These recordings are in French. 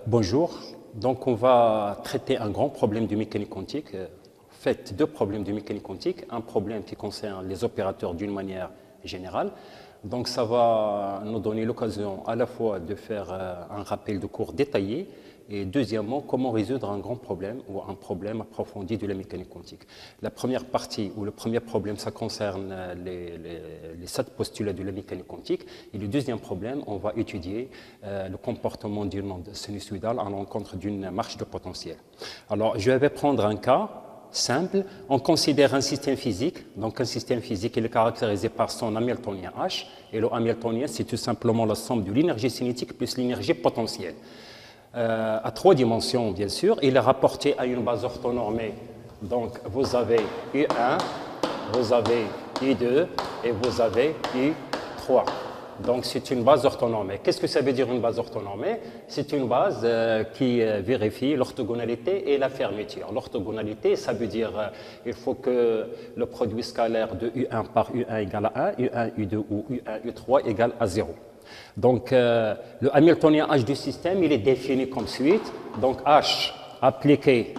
Bonjour. Donc, on va traiter un grand problème de mécanique quantique. En fait, deux problèmes de mécanique quantique. Un problème qui concerne les opérateurs d'une manière générale. Donc, ça va nous donner l'occasion à la fois de faire un rappel de cours détaillé et deuxièmement, comment résoudre un grand problème ou un problème approfondi de la mécanique quantique. La première partie ou le premier problème, ça concerne les 7 postulats de la mécanique quantique. Et le deuxième problème, on va étudier le comportement d'une onde sinusoïdale à l'encontre d'une marche de potentiel. Alors, je vais prendre un cas simple. On considère un système physique. Donc, un système physique, il est caractérisé par son Hamiltonien H. Et le Hamiltonien, c'est tout simplement la somme de l'énergie cinétique plus l'énergie potentielle. À 3 dimensions, bien sûr. Il est rapporté à une base orthonormée. Donc, vous avez U1, vous avez U2 et vous avez U3. Donc, c'est une base orthonormée. Qu'est-ce que ça veut dire une base orthonormée? C'est une base qui vérifie l'orthogonalité et la fermeture. L'orthogonalité, ça veut dire il faut que le produit scalaire de U1 par U1 égale à 1, U1, U2 ou U1, U3 égale à 0. Donc, le Hamiltonien H du système, il est défini comme suite. Donc, H appliqué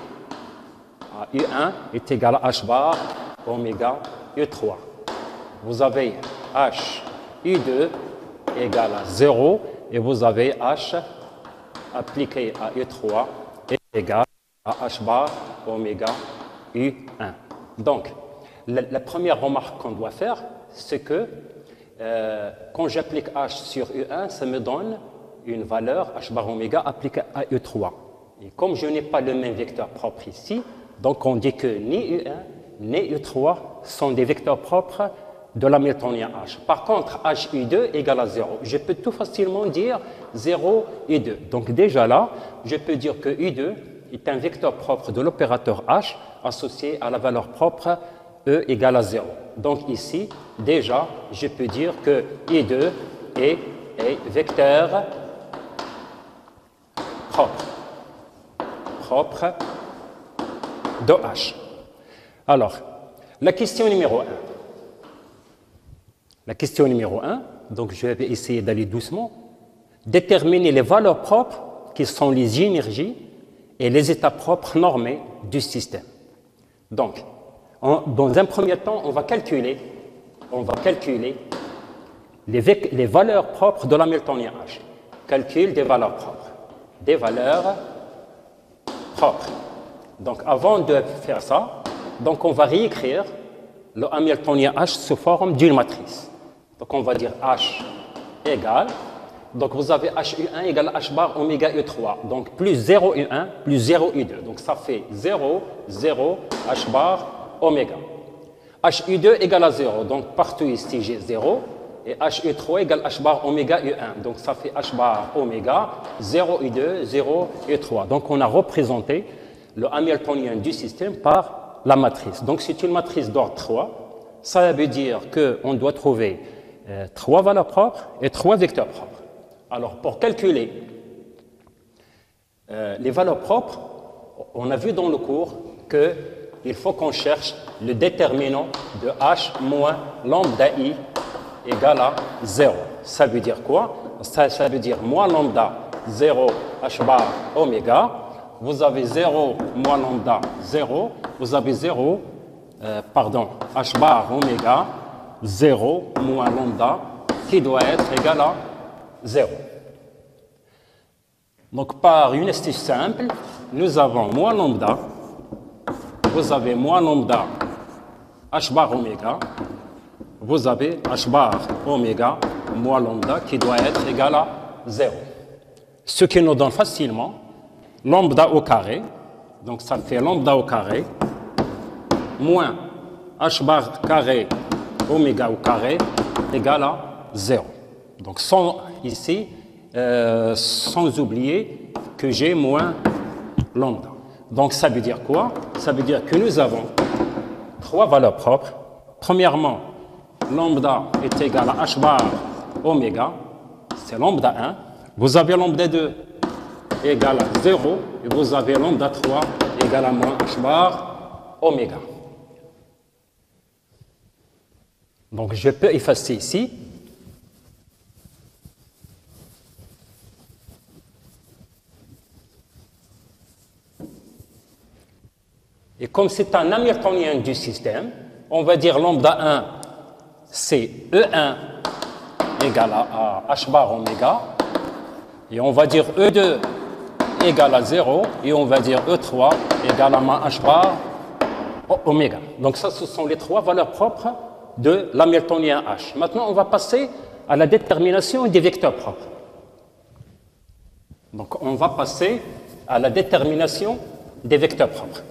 à U1 est égal à H bar oméga U3. Vous avez H U2 égale à 0 et vous avez H appliqué à U3 est égal à H bar oméga U1. Donc, la première remarque qu'on doit faire, c'est que quand j'applique H sur U1, ça me donne une valeur H bar oméga appliquée à U3. Et comme je n'ai pas le même vecteur propre ici, donc on dit que ni U1 ni U3 sont des vecteurs propres de l'Hamiltonien H. Par contre, HU2 égale à 0. Je peux tout facilement dire 0 U2. Donc déjà là, je peux dire que U2 est un vecteur propre de l'opérateur H associé à la valeur propre E égale à 0. Donc ici, déjà, je peux dire que I2 est vecteur propre de H. Alors, la question numéro 1. La question numéro 1, donc je vais essayer d'aller doucement, déterminer les valeurs propres qui sont les énergies et les états propres normés du système. Donc, dans un premier temps, on va calculer les valeurs propres de l'Hamiltonien H. Calcul des valeurs propres. Des valeurs propres. Donc, avant de faire ça, donc on va réécrire le Hamiltonien H sous forme d'une matrice. Donc, on va dire H égale, donc vous avez HU1 égale H bar oméga U3, donc plus 0 U1 plus 0 U2. Donc, ça fait 0, 0, H bar oméga. HU2 égale à 0, donc partout ici j'ai 0, et HU3 égale H bar oméga U1, donc ça fait H bar oméga 0 U2, 0 U3. Donc, on a représenté le Hamiltonien du système par la matrice. Donc, c'est une matrice d'ordre 3. Ça veut dire qu'on doit trouver 3 valeurs propres et 3 vecteurs propres. Alors, pour calculer les valeurs propres, on a vu dans le cours qu'il faut qu'on cherche le déterminant de H moins lambda I égale à 0. Ça veut dire quoi? Ça veut dire moins lambda 0 H bar oméga. Vous avez 0 moins lambda 0. Vous avez 0, H bar oméga 0 moins lambda qui doit être égal à 0. Donc, par une astuce simple, nous avons moins lambda, vous avez moins lambda H bar oméga, vous avez H bar oméga moins lambda qui doit être égal à 0. Ce qui nous donne facilement lambda au carré, donc ça fait lambda au carré, moins H bar carré oméga au carré égale à 0. Donc, ici, sans oublier que j'ai moins lambda. Donc, ça veut dire quoi? Ça veut dire que nous avons 3 valeurs propres. Premièrement, lambda est égal à H bar oméga, c'est lambda 1. Vous avez lambda 2 égale à 0 et vous avez lambda 3 égale à moins H bar oméga. Donc, je peux effacer ici. Et comme c'est un hamiltonien du système, on va dire lambda 1, c'est E1 égale à H bar oméga. Et on va dire E2 égale à 0. Et on va dire E3 égale à ma H bar oméga. Donc ça, ce sont les trois valeurs propres de l'hamiltonien H. Maintenant, on va passer à la détermination des vecteurs propres. Donc on va passer à la détermination des vecteurs propres.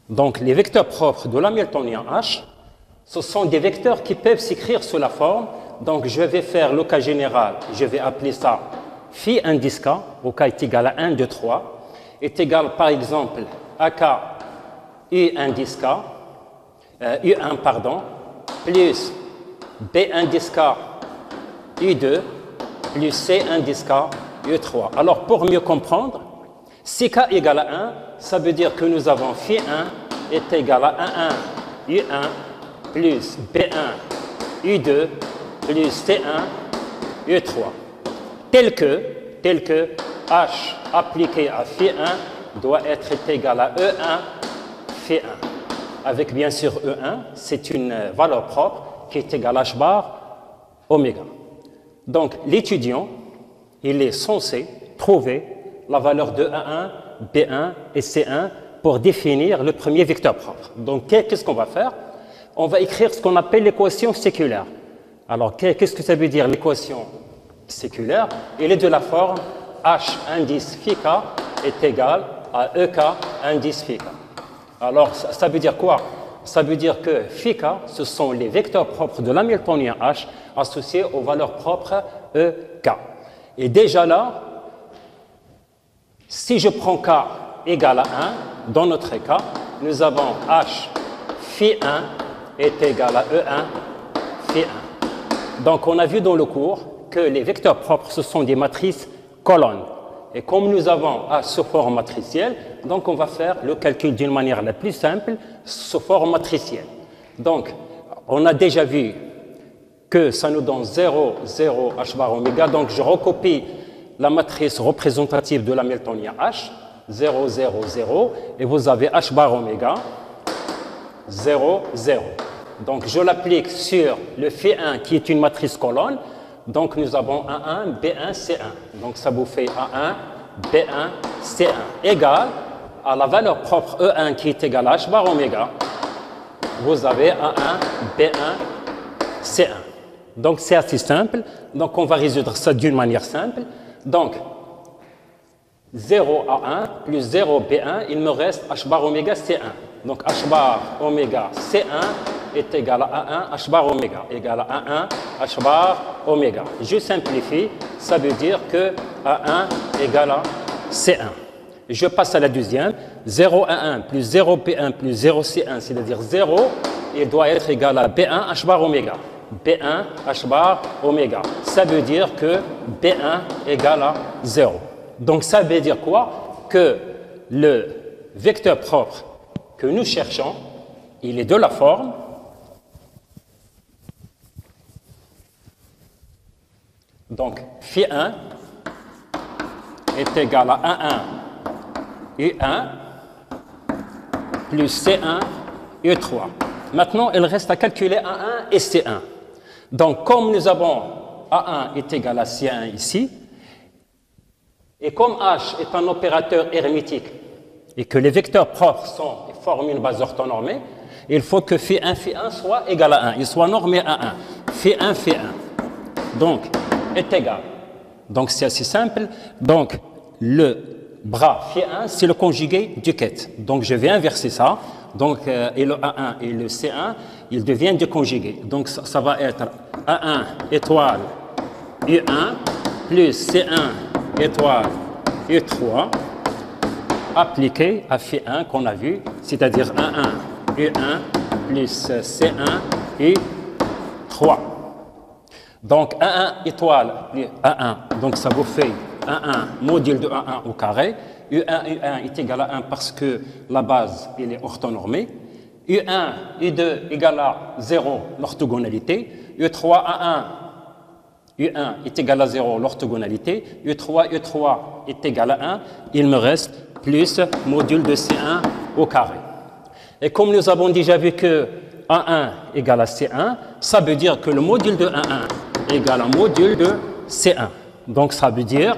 Donc les vecteurs propres de l'hamiltonien H, ce sont des vecteurs qui peuvent s'écrire sous la forme. Donc je vais faire le cas général, je vais appeler ça phi indice k, au k est égal à 1, 2, 3, est égal par exemple à k u indice k, u1 pardon, plus b indice k u2 plus c indice k u3. Alors pour mieux comprendre, si k égale à 1, ça veut dire que nous avons phi 1 est égal à 1 u1 plus b1 u2 plus c1 u3. Tel que h appliqué à phi 1 doit être égal à e1 phi 1. Avec bien sûr e1, c'est une valeur propre qui est égale à h bar oméga. Donc l'étudiant, il est censé trouver la valeur de A1, B1 et C1 pour définir le premier vecteur propre. Donc qu'est-ce qu'on va faire? On va écrire ce qu'on appelle l'équation séculaire. Alors qu'est-ce que ça veut dire l'équation séculaire? Elle est de la forme H indice phi k est égal à EK indice phi k. Alors ça veut dire quoi? Ça veut dire que phi k, ce sont les vecteurs propres de l'hamiltonien H associés aux valeurs propres EK. Et déjà là, si je prends k égale à 1, dans notre cas, nous avons h phi 1 est égal à E1 phi 1. Donc on a vu dans le cours que les vecteurs propres, ce sont des matrices colonnes. Et comme nous avons H sous forme matricielle, donc on va faire le calcul d'une manière la plus simple, sous forme matricielle. Donc, on a déjà vu que ça nous donne 0, 0, H bar oméga. Donc, je recopie la matrice représentative de l'hamiltonien H, 0, 0, 0, et vous avez H bar oméga, 0, 0. Donc, je l'applique sur le phi 1 qui est une matrice colonne. Donc, nous avons A1, B1, C1. Donc, ça vous fait A1, B1, C1 égale à la valeur propre E1 qui est égale à H bar oméga. Vous avez A1, B1, C1. Donc, c'est assez simple. Donc, on va résoudre ça d'une manière simple. Donc, 0 A1 plus 0 B1, il me reste H bar oméga C1. Donc, H bar oméga C1 est égal à A1 H bar oméga, égal à A1 H bar oméga. Je simplifie, ça veut dire que A1 égale à C1. Je passe à la deuxième, 0 A1 plus 0 P1 plus 0 C1, c'est-à-dire 0, il doit être égal à B1 H bar oméga. B1 H bar oméga. Ça veut dire que B1 égale à 0. Donc ça veut dire quoi? Que le vecteur propre que nous cherchons, il est de la forme donc phi 1 est égal à 1 U1 plus C1 U3. Maintenant, il reste à calculer A1 et C1. Donc, comme nous avons A1 est égal à C1 ici, et comme H est un opérateur hermétique et que les vecteurs propres forment une base orthonormée, il faut que phi 1 soit égal à 1, il soit normé à 1. Phi 1. Donc, est égal. Donc, c'est assez simple. Donc, le bras phi 1, c'est le conjugué du ket. Donc, je vais inverser ça. Donc, et le A1 et le C1, ils deviennent des conjugués. Donc, ça va être A1 étoile U1 plus C1 étoile U3 appliqué à phi 1 qu'on a vu, c'est-à-dire A1 U1 plus C1 U3. Donc, A1 étoile A1, donc ça vous fait A1 module de A1 au carré. U1 est égal à 1 parce que la base elle est orthonormée. U1, U2 égale à 0, l'orthogonalité. U3, A1, U1 est égal à 0, l'orthogonalité. U3 est égal à 1. Il me reste plus module de C1, au carré. Et comme nous avons déjà vu que A1 égale à C1, ça veut dire que le module de A1 égale au module de C1. Donc ça veut dire,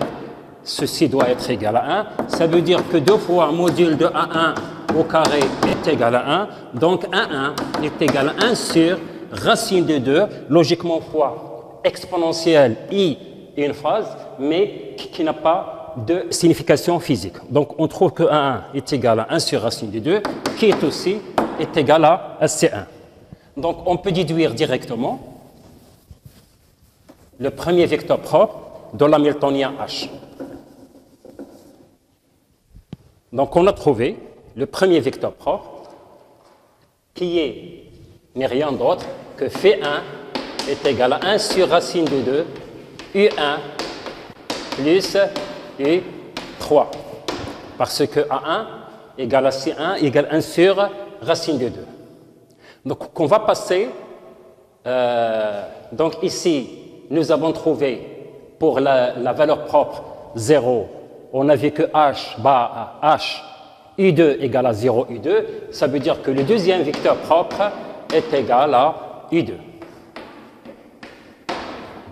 ceci doit être égal à 1, ça veut dire que 2 fois module de A1 au carré est égal à 1, donc A1 est égal à 1 sur racine de 2, logiquement fois exponentielle I une phase, mais qui n'a pas de signification physique. Donc on trouve que A1 est égal à 1 sur racine de 2, qui est aussi égal à C1. Donc on peut déduire directement le premier vecteur propre de l'hamiltonien H. Donc on a trouvé le premier vecteur propre qui n'est rien d'autre que Φ1 est égal à 1 sur racine de 2 U1 plus U3. Parce que A1 égale à C1 égale 1 sur racine de 2. Donc on va passer, donc ici nous avons trouvé pour la valeur propre 0, on a vu que H bat à H U2 égale à 0 U2, ça veut dire que le deuxième vecteur propre est égal à U2.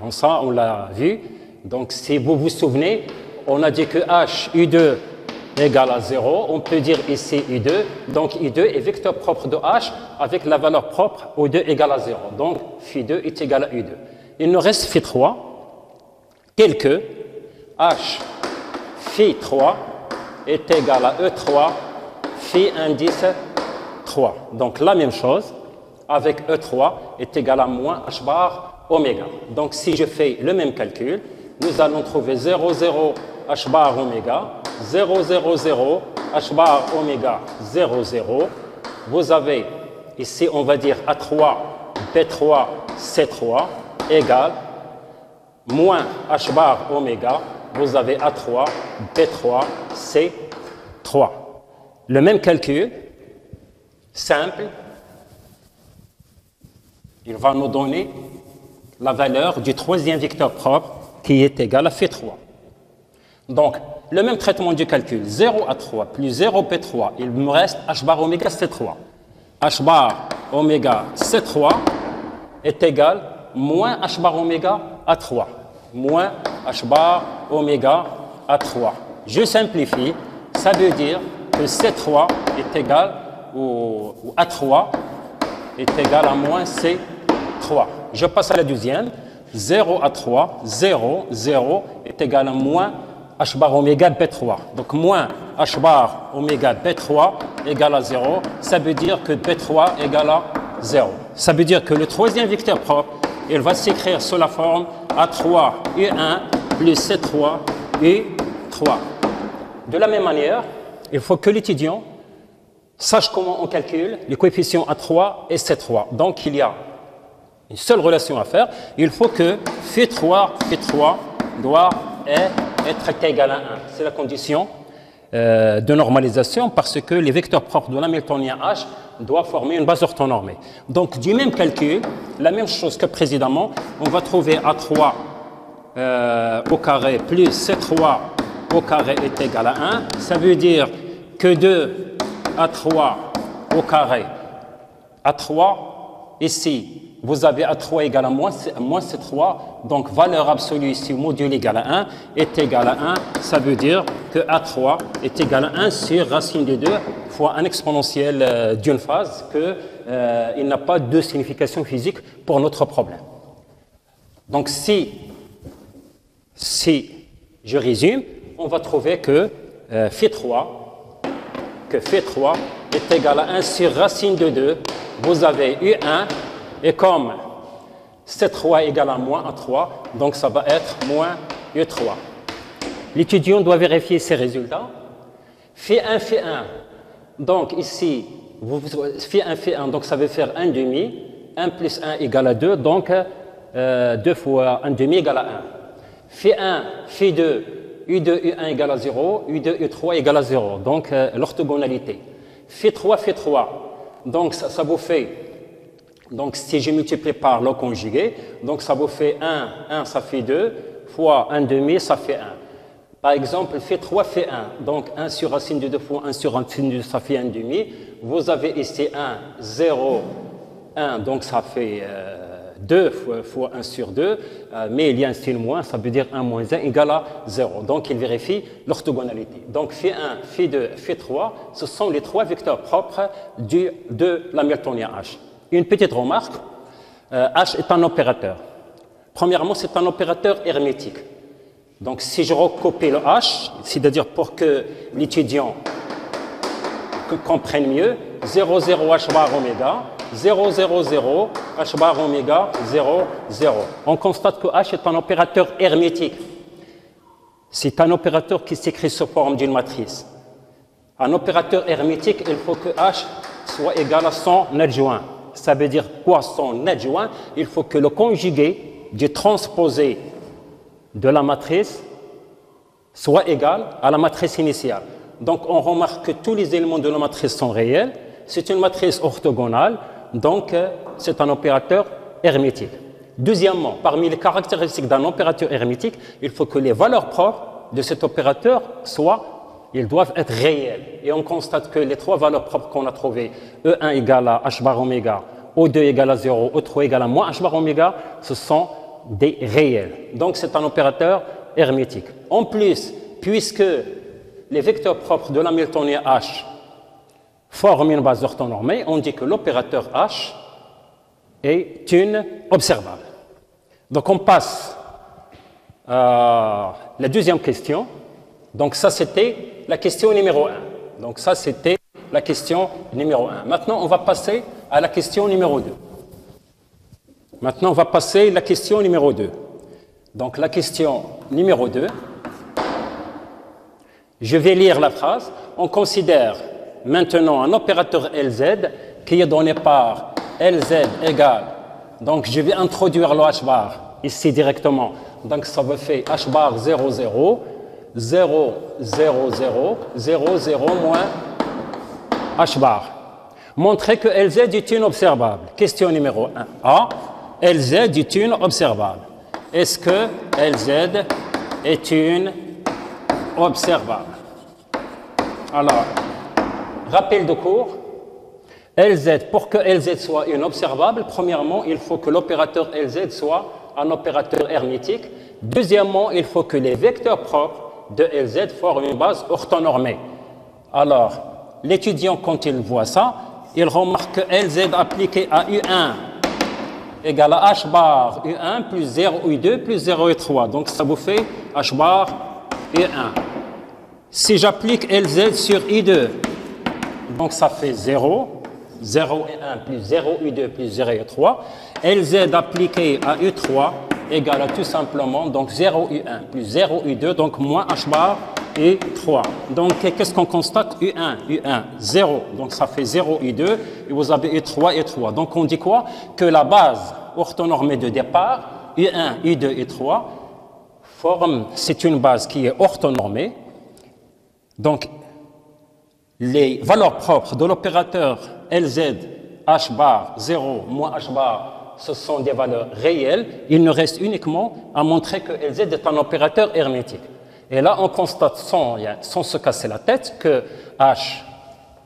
Bon, ça, on l'a vu. Donc, si vous vous souvenez, on a dit que H U2 égale à 0. On peut dire ici U2. Donc, U2 est vecteur propre de H avec la valeur propre U2 égale à 0. Donc, Φ2 est égal à U2. Il nous reste Φ3, tel que H Φ3 est égal à E3 phi indice 3. Donc la même chose avec E3 est égal à moins H bar oméga. Donc si je fais le même calcul, nous allons trouver 0, 0 H bar oméga, 0, 0, 0 H bar oméga 0, 0. Vous avez ici, on va dire A3, B3, C3 égale moins H bar oméga. Vous avez A3, B3, C3. Le même calcul, simple, il va nous donner la valeur du troisième vecteur propre qui est égal à Φ3. Donc, le même traitement du calcul, 0 A3 plus 0 P3, il me reste H bar oméga C3. H bar oméga C3 est égal moins H bar oméga A3. Moins H bar oméga A3. Je simplifie, ça veut dire que C3 est égal ou A3 est égal à moins C3. Je passe à la deuxième. 0 A3, 0, 0 est égal à moins H bar oméga B3. Donc moins H bar oméga B3 égale à 0. Ça veut dire que B3 égale à 0. Ça veut dire que le troisième vecteur propre, il va s'écrire sous la forme A3 U1 plus C3 U3. De la même manière, il faut que l'étudiant sache comment on calcule les coefficients A3 et C3. Donc il y a une seule relation à faire. Il faut que Φ3 doit être égal à 1. C'est la condition de normalisation parce que les vecteurs propres de l'hamiltonien H doivent former une base orthonormée. Donc du même calcul, la même chose que précédemment, on va trouver A3 au carré plus C3 au carré est égal à 1. Ça veut dire que 2 A3 au carré, A3, ici, vous avez A3 égale à moins C3, donc valeur absolue ici, module égal à 1, est égal à 1. Ça veut dire que A3 est égal à 1 sur racine de 2 fois un exponentiel d'une phase, qu'il n'a pas de signification physique pour notre problème. Donc si je résume, on va trouver que Φ3 est égal à 1 sur racine de 2. Vous avez U1 et comme C3 égale à moins A3, donc ça va être moins U3. L'étudiant doit vérifier ses résultats. Φ1, donc ici, Φ1, donc ça veut faire 1 demi. 1 plus 1 égale à 2, donc 2 fois 1 demi égale à 1. Φ1, Φ2, U2, U1 égale à 0, U2, U3 égale à 0. Donc, l'orthogonalité. Φ3, donc ça vous fait, donc si je multiplie par le conjugué, donc ça vous fait 1, ça fait 2, fois 1 demi, ça fait 1. Par exemple, fait 3 fait 1. Donc 1 sur racine de 2 fois 1 sur racine de 2, ça fait 1 demi. Vous avez ici 1, 0, 1, donc ça fait 2 fois 1 sur 2. Mais il y a un signe moins, ça veut dire 1 moins 1 égale à 0. Donc il vérifie l'orthogonalité. Donc fait 1, fait 2, fait 3, ce sont les 3 vecteurs propres de l'Hamiltonien H. Une petite remarque, H est un opérateur. Premièrement, c'est un opérateur hermétique. Donc, si je recopie le H, c'est-à-dire pour que l'étudiant comprenne mieux, 0, 0, H bar oméga, 0, 0, 0, H bar oméga, 0, 0. On constate que H est un opérateur hermétique. C'est un opérateur qui s'écrit sous forme d'une matrice. Un opérateur hermétique, il faut que H soit égal à son adjoint. Ça veut dire quoi son adjoint? Il faut que le conjugué du transposé de la matrice soit égal à la matrice initiale. Donc on remarque que tous les éléments de la matrice sont réels. C'est une matrice orthogonale, donc c'est un opérateur hermétique. Deuxièmement, parmi les caractéristiques d'un opérateur hermétique, il faut que les valeurs propres de cet opérateur ils doivent être réels. Et on constate que les 3 valeurs propres qu'on a trouvées, E1 égale à H bar oméga, O2 égale à 0, O3 égale à moins H bar oméga, ce sont des réels. Donc c'est un opérateur hermétique. En plus, puisque les vecteurs propres de l'Hamiltonien H forment une base orthonormée, on dit que l'opérateur H est une observable. Donc on passe à la deuxième question. Donc ça c'était la question numéro 1. Donc ça c'était la question numéro 1. Maintenant on va passer à la question numéro 2. Maintenant on va passer à la question numéro 2. Donc la question numéro 2, je vais lire la phrase. On considère maintenant un opérateur LZ qui est donné par LZ égale, donc je vais introduire le H bar ici directement, donc ça me fait H bar 0, 0, 0, 0, 0, 0, 0 moins H bar. Montrer que LZ est une observable. Question numéro 1. A. LZ est une observable. Est-ce que LZ est une observable? Alors, rappel de cours. LZ, pour que LZ soit une observable, premièrement, il faut que l'opérateur LZ soit un opérateur hermétique. Deuxièmement, il faut que les vecteurs propres de LZ forment une base orthonormée. Alors, l'étudiant, quand il voit ça, il remarque que LZ appliqué à U1 égale à H bar U1 plus 0 U2 plus 0 U3. Donc, ça vous fait H bar U1. Si j'applique LZ sur I2, donc ça fait 0, 0 et 1 plus 0 U2 plus 0 U3. LZ appliqué à U3 égale à tout simplement donc 0 U1 plus 0 U2, donc moins H bar et 3. Donc qu'est-ce qu'on constate? U1, U1, 0, donc ça fait 0 U2, et vous avez U3 et 3. Donc on dit quoi? Que la base orthonormée de départ, U1, U2 et 3, forme, c'est une base qui est orthonormée. Donc les valeurs propres de l'opérateur LZ, H bar 0, moins H bar, ce sont des valeurs réelles. Il nous reste uniquement à montrer que LZ est un opérateur hermétique. Et là, on constate sans se casser la tête que H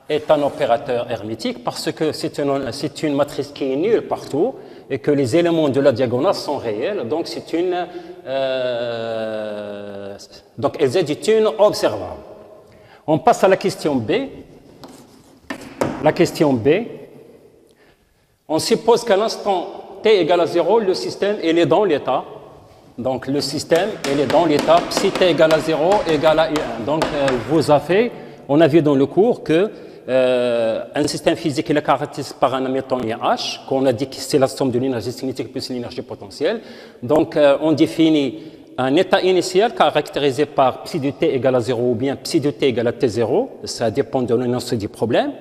est un opérateur hermétique parce que c'est une matrice qui est nulle partout et que les éléments de la diagonale sont réels. Donc, donc LZ est une observable. On passe à la question B. La question B. On suppose qu'à l'instant t égale à 0, le système il est dans l'état. Donc le système il est dans l'état psi t égale à 0 égale à U1. Donc on a vu dans le cours que un système physique il est caractérisé par un Hamiltonien H, qu'on a dit que c'est la somme de l'énergie cinétique plus l'énergie potentielle. Donc on définit un état initial caractérisé par psi de t égale à 0 ou bien psi de t égale à t0, ça dépend de l'énoncé du problème.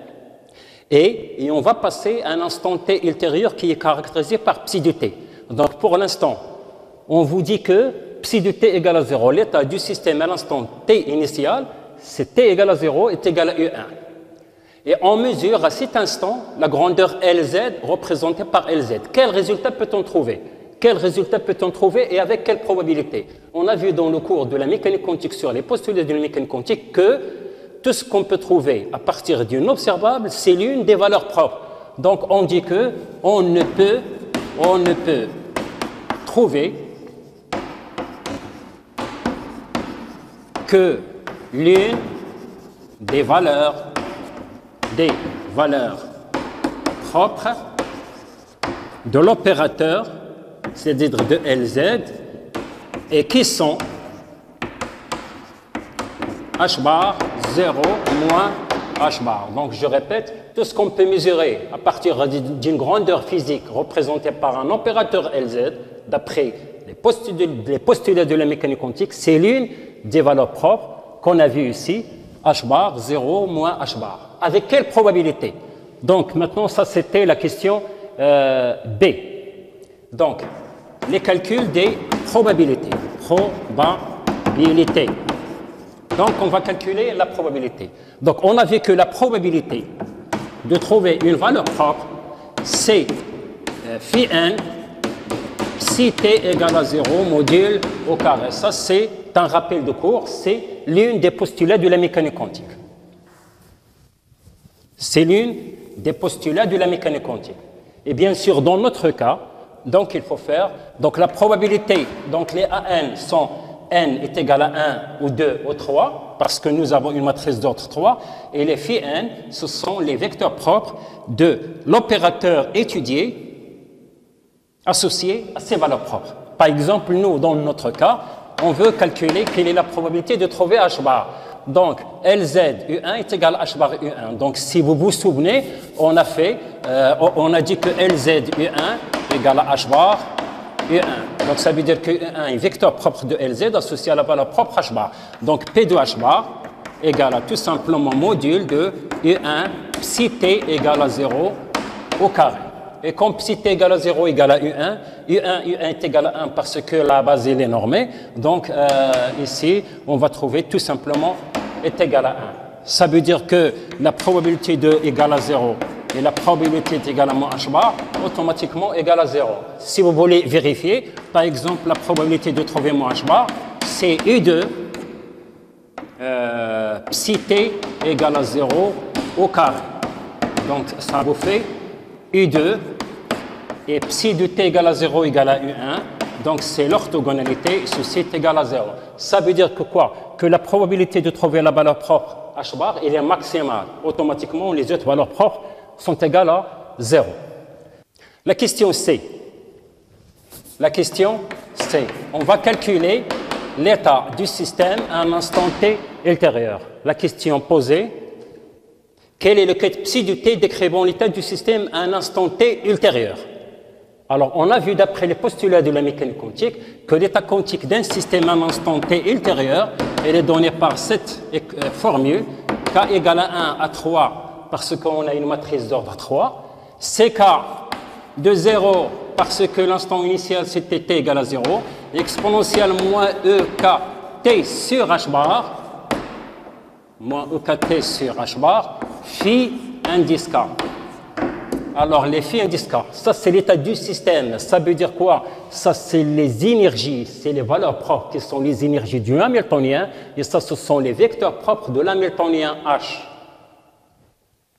Et on va passer à un instant t ultérieur qui est caractérisé par psi de t. Donc pour l'instant, on vous dit que psi de t égale à 0, l'état du système à l'instant t initial, c'est t égale à 0 est égal à U1. Et on mesure à cet instant la grandeur LZ représentée par LZ. Quel résultat peut-on trouver? Quel résultat peut-on trouver et avec quelle probabilité? On a vu dans le cours de la mécanique quantique sur les postulats de la mécanique quantique que tout ce qu'on peut trouver à partir d'une observable, c'est l'une des valeurs propres. Donc on dit que on ne peut trouver que l'une des valeurs propres de l'opérateur, c'est-à-dire de LZ, et qui sont H bar 0 moins H bar. Donc je répète, tout ce qu'on peut mesurer à partir d'une grandeur physique représentée par un opérateur LZ, d'après les postulats de la mécanique quantique, c'est l'une des valeurs propres qu'on a vues ici, H bar 0 moins H bar. Avec quelle probabilité? Donc maintenant, ça c'était la question B. Donc, les calculs des probabilités. Probabilité. Donc, on va calculer la probabilité. Donc, on a vu que la probabilité de trouver une valeur propre, c'est phi n, psi t égale à 0 module au carré. Ça, c'est un rappel de cours, c'est l'une des postulats de la mécanique quantique. C'est l'une des postulats de la mécanique quantique. Et bien sûr, dans notre cas, donc il faut faire, donc la probabilité, donc les AN sont n est égal à 1 ou 2 ou 3, parce que nous avons une matrice d'ordre 3, et les phi n, ce sont les vecteurs propres de l'opérateur étudié associé à ces valeurs propres. Par exemple, nous, dans notre cas, on veut calculer quelle est la probabilité de trouver H bar. Donc, LZ U1 est égal à H bar U1. Donc, si vous vous souvenez, on a dit que LZ U1 égale à H bar U1. Donc, ça veut dire que U1 est vecteur propre de LZ associé à la valeur propre H bar. Donc, P de H bar égale à tout simplement module de U1 psi T égale à 0 au carré. Et comme psi T égale à 0 égale à U1 est égal à 1 parce que la base est normée. Donc, ici, on va trouver tout simplement est égal à 1. Ça veut dire que la probabilité de égale à 0 et la probabilité d'égale à moins H bar automatiquement égale à 0. Si vous voulez vérifier, par exemple, la probabilité de trouver moins H bar, c'est U2 psi T égale à 0 au carré. Donc, ça vous fait U2 et psi de T égale à 0 égale à U1. Donc, c'est l'orthogonalité, ceci est égal à 0. Ça veut dire que quoi? Que la probabilité de trouver la valeur propre H bar, elle est maximale. Automatiquement, les autres valeurs propres sont égales à 0. La question C. La question C. On va calculer l'état du système à un instant T ultérieur. La question posée, quel est le cas psi de T décrivant l'état du système à un instant T ultérieur? Alors, on a vu d'après les postulats de la mécanique quantique que l'état quantique d'un système à un instant T ultérieur, elle est donnée par cette formule, K égale à 1 à 3 parce qu'on a une matrice d'ordre 3, CK de 0 parce que l'instant initial c'était T égale à 0, exponentielle moins EK T sur H bar, moins EK T sur H bar, phi indice K. Alors, les phi indice K, ça c'est l'état du système. Ça veut dire quoi? Ça c'est les énergies, c'est les valeurs propres qui sont les énergies du Hamiltonien. Et ça, ce sont les vecteurs propres de l'Hamiltonien H.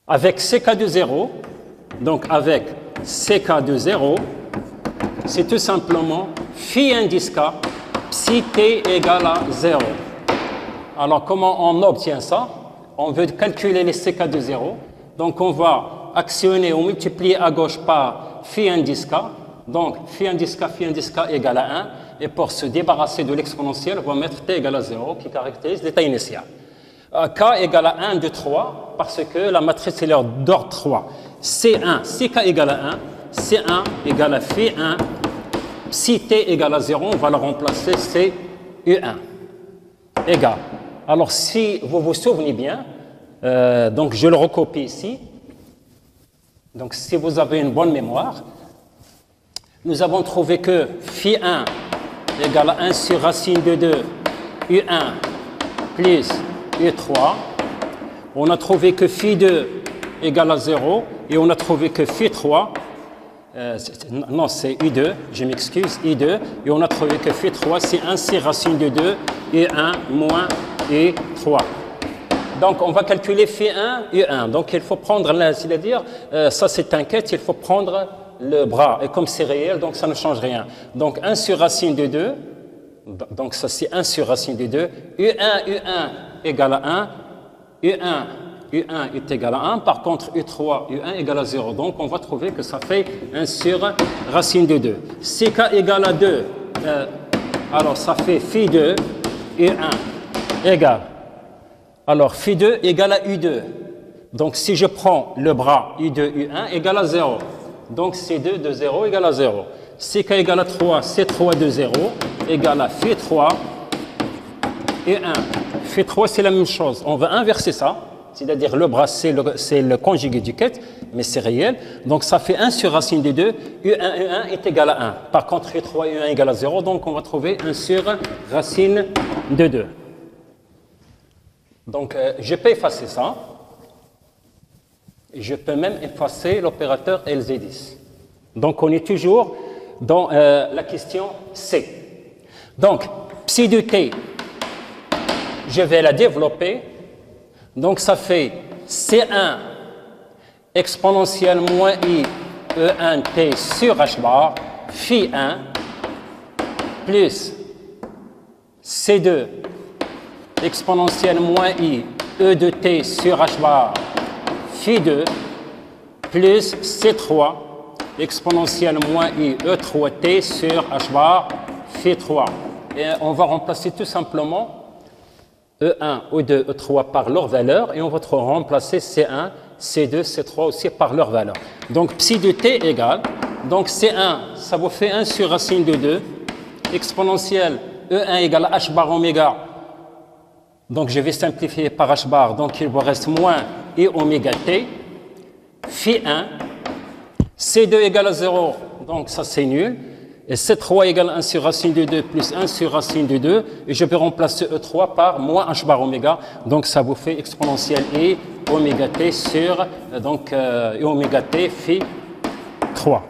Avec CK de 0, donc avec CK de 0, c'est tout simplement phi indice K, psi T égale à 0. Alors, comment on obtient ça? On veut calculer les CK de 0. Donc, on va actionner ou multiplier à gauche par phi indice K. Donc, phi indice K égale à 1. Et pour se débarrasser de l'exponentielle, on va mettre T égale à 0 qui caractérise l'état initial. K égale à 1 de 3 parce que la matrice est d'ordre 3. C1, CK égale à 1. C1 égale à phi 1. Si T égale à 0, on va le remplacer, c'est U1 égale. Alors, si vous vous souvenez bien, donc je le recopie ici. Donc, si vous avez une bonne mémoire, nous avons trouvé que phi 1 égale à 1 sur racine de 2, U1 plus U3. On a trouvé que phi 2 égale à 0 et on a trouvé que phi 3 Non, c'est I2, je m'excuse, I2. Et on a trouvé que phi3, c'est 1 sur racine de 2, I1 moins I3. Donc, on va calculer phi1, I1. Donc, il faut prendre, c'est-à-dire, ça c'est un quête, il faut prendre le bras. Et comme c'est réel, donc ça ne change rien. Donc, 1 sur racine de 2. Donc, ça c'est 1 sur racine de 2. U1 égale à 1. U1 est égal à 1. Par contre, U3, U1 égale à 0. Donc, on va trouver que ça fait 1 sur racine de 2. CK égale à 2. Alors, ça fait phi2, U1 égale. Alors, phi2 égale à U2. Donc, si je prends le bras U2, U1 égale à 0. Donc, C2 de 0 égale à 0. CK égale à 3, C3 de 0 égale à phi3 et 1. Phi3, c'est la même chose. On va inverser ça. C'est-à-dire le bras, c'est le conjugué du quête, mais c'est réel. Donc, ça fait 1 sur racine de 2. U1 est égal à 1. Par contre, U3 et U1 égale à 0. Donc, on va trouver 1 sur racine de 2. Donc, je peux effacer ça. Je peux même effacer l'opérateur LZ10. Donc, on est toujours dans la question C. Donc, psi de t, je vais la développer. Donc, ça fait C1 exponentielle moins I E1t sur h bar phi 1 plus C2 exponentielle moins I E de t sur h bar phi 2 plus C3 exponentielle moins I E3t sur h bar phi 3. Et on va remplacer tout simplement E1, E2, E3 par leur valeur et on va remplacer C1, C2, C3 aussi par leur valeur. Donc psi de t égale, donc C1, ça vous fait 1 sur racine de 2, exponentielle E1 égale à h bar oméga. Donc je vais simplifier par h bar, donc il vous reste moins I oméga t, phi 1, C2 égale à 0, donc ça c'est nul. Et C3 égale 1 sur racine de 2 plus 1 sur racine de 2. Et je vais remplacer E3 par moins h bar oméga. Donc ça vous fait exponentielle I oméga t sur donc, oméga t phi 3.